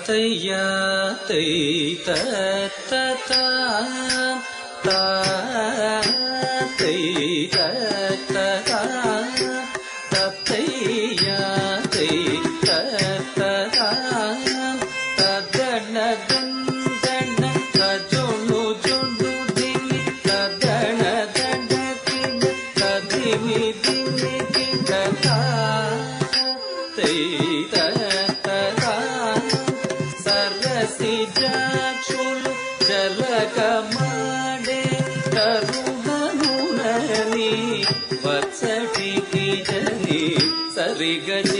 తయ్యా తై తత తా తై తత తయ్యా తై తత తదన దందన తజును జును దిమి తదన దండ కిన తదిమి దిమి కిన తా తై జాక్షులు జలకమాడే తరుణనునని వత్సటికి జని సరిగజ